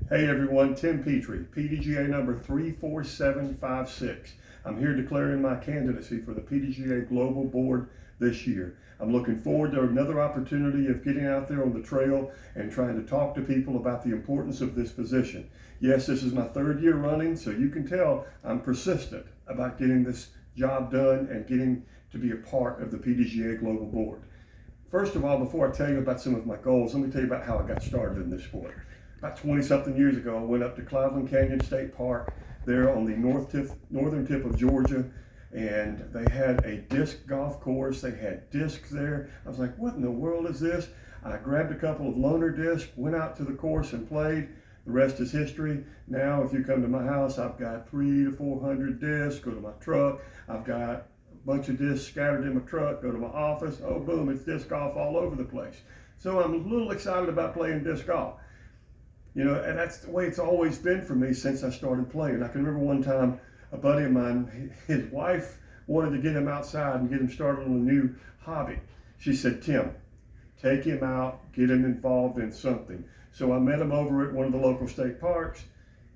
Hey everyone, Tim Petrie, Pdga number 34756. I'm here declaring my candidacy for the Pdga Global Board this year. I'm looking forward to another opportunity of getting out there on the trail and trying to talk to people about the importance of this position. Yes, this is my third year running, so you can tell I'm persistent about getting this job done and getting to be a part of the Pdga Global Board. First of all, before I tell you about some of my goals, let me tell you about how I got started in this sport. About 20-something years ago, I went up to Cloudland Canyon State Park there on the northern tip of Georgia, and they had a disc golf course. They had discs there. I was like, what in the world is this? I grabbed a couple of loaner discs, went out to the course and played. The rest is history. Now, if you come to my house, I've got 300 to 400 discs. Go to my truck. I've got a bunch of discs scattered in my truck. Go to my office. Oh, boom, it's disc golf all over the place. So I'm a little excited about playing disc golf. You know, and that's the way it's always been for me since I started playing. I can remember one time a buddy of mine, his wife wanted to get him outside and get him started on a new hobby. She said, Tim, take him out, get him involved in something. So I met him over at one of the local state parks.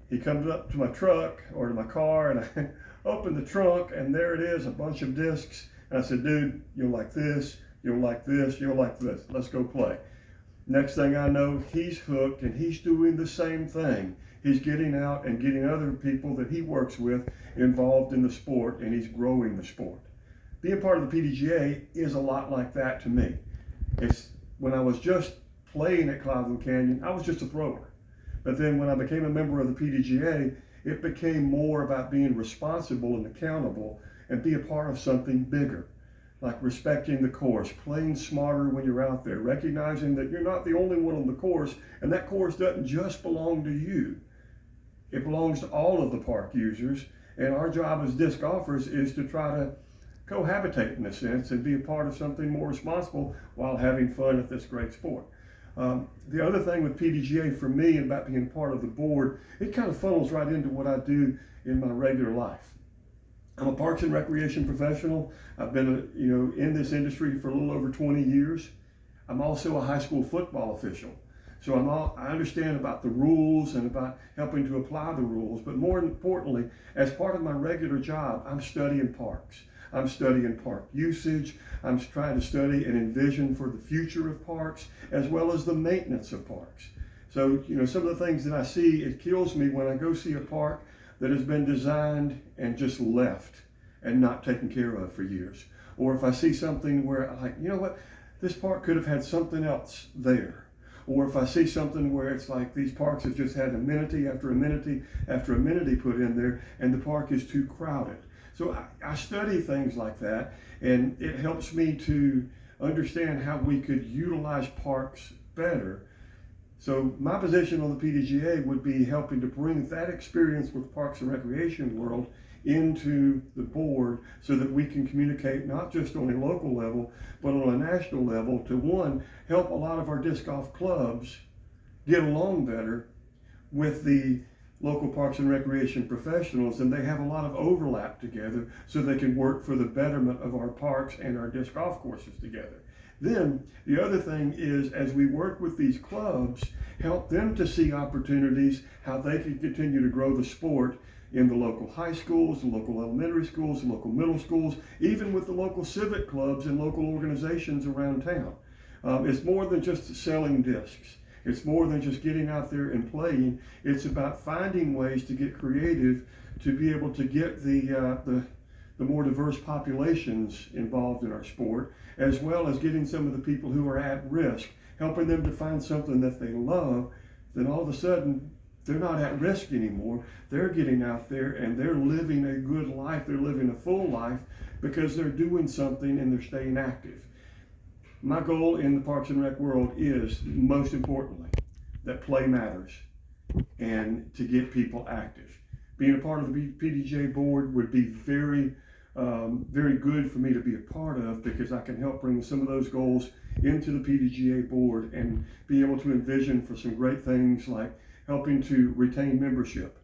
He comes up to my truck or to my car, and I open the trunk, and there it is, a bunch of discs. And I said, dude, you'll like this, you'll like this, you'll like this. Let's go play. Next thing I know, he's hooked and he's doing the same thing. He's getting out and getting other people that he works with involved in the sport, and he's growing the sport. Being part of the Pdga is a lot like that to me. It's when I was just playing at Cloudland Canyon, I was just a thrower. But then when I became a member of the Pdga, it became more about being responsible and accountable and be a part of something bigger. Like respecting the course, playing smarter when you're out there, recognizing that you're not the only one on the course, and that course doesn't just belong to you. It belongs to all of the park users, and our job as disc golfers is to try to cohabitate in a sense and be a part of something more responsible while having fun at this great sport. The other thing with Pdga for me and about being part of the board, it kind of funnels right into what I do in my regular life. I'm a parks and recreation professional. I've been, in this industry for a little over 20 years. I'm also a high school football official. So I understand about the rules and about helping to apply the rules. But more importantly, as part of my regular job, I'm studying parks. I'm studying park usage. I'm trying to study and envision for the future of parks, as well as the maintenance of parks. So, some of the things that I see, it kills me when I go see a park that has been designed and just left and not taken care of for years. Or if I see something where I'm like, you know what, this park could have had something else there. Or if I see something where it's like these parks have just had amenity after amenity after amenity put in there and the park is too crowded. So I study things like that, and it helps me to understand how we could utilize parks better. So my position on the Pdga would be helping to bring that experience with Parks and Recreation world into the board so that we can communicate not just on a local level, but on a national level to, one, help a lot of our disc golf clubs get along better with the local Parks and Recreation professionals, and they have a lot of overlap together so they can work for the betterment of our parks and our disc golf courses together. Then the other thing is, as we work with these clubs, help them to see opportunities, how they can continue to grow the sport in the local high schools, the local elementary schools, the local middle schools, even with the local civic clubs and local organizations around town. It's more than just selling discs. It's more than just getting out there and playing. It's about finding ways to get creative to be able to get the more diverse populations involved in our sport, as well as getting some of the people who are at risk, helping them to find something that they love. Then all of a sudden, they're not at risk anymore. They're getting out there and they're living a good life. They're living a full life because they're doing something and they're staying active. My goal in the Parks and Rec world is, most importantly, that play matters and to get people active. Being a part of the Pdga board would be very good for me to be a part of, because I can help bring some of those goals into the Pdga board and be able to envision for some great things like helping to retain membership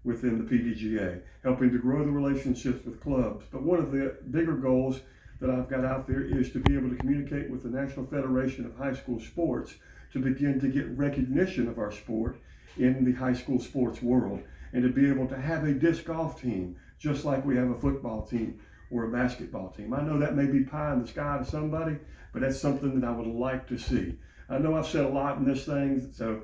within the Pdga, helping to grow the relationships with clubs. But one of the bigger goals that I've got out there is to be able to communicate with the National Federation of High School Sports to begin to get recognition of our sport in the high school sports world, and to be able to have a disc golf team just like we have a football team or a basketball team. I know that may be pie in the sky to somebody, but that's something that I would like to see. I know I've said a lot in this thing, so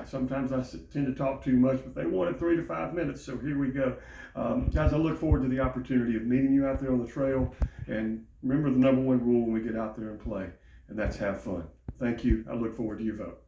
sometimes I tend to talk too much, but they wanted 3 to 5 minutes, so here we go. Guys, I look forward to the opportunity of meeting you out there on the trail, and remember the number one rule when we get out there and play, and that's have fun. Thank you. I look forward to your vote.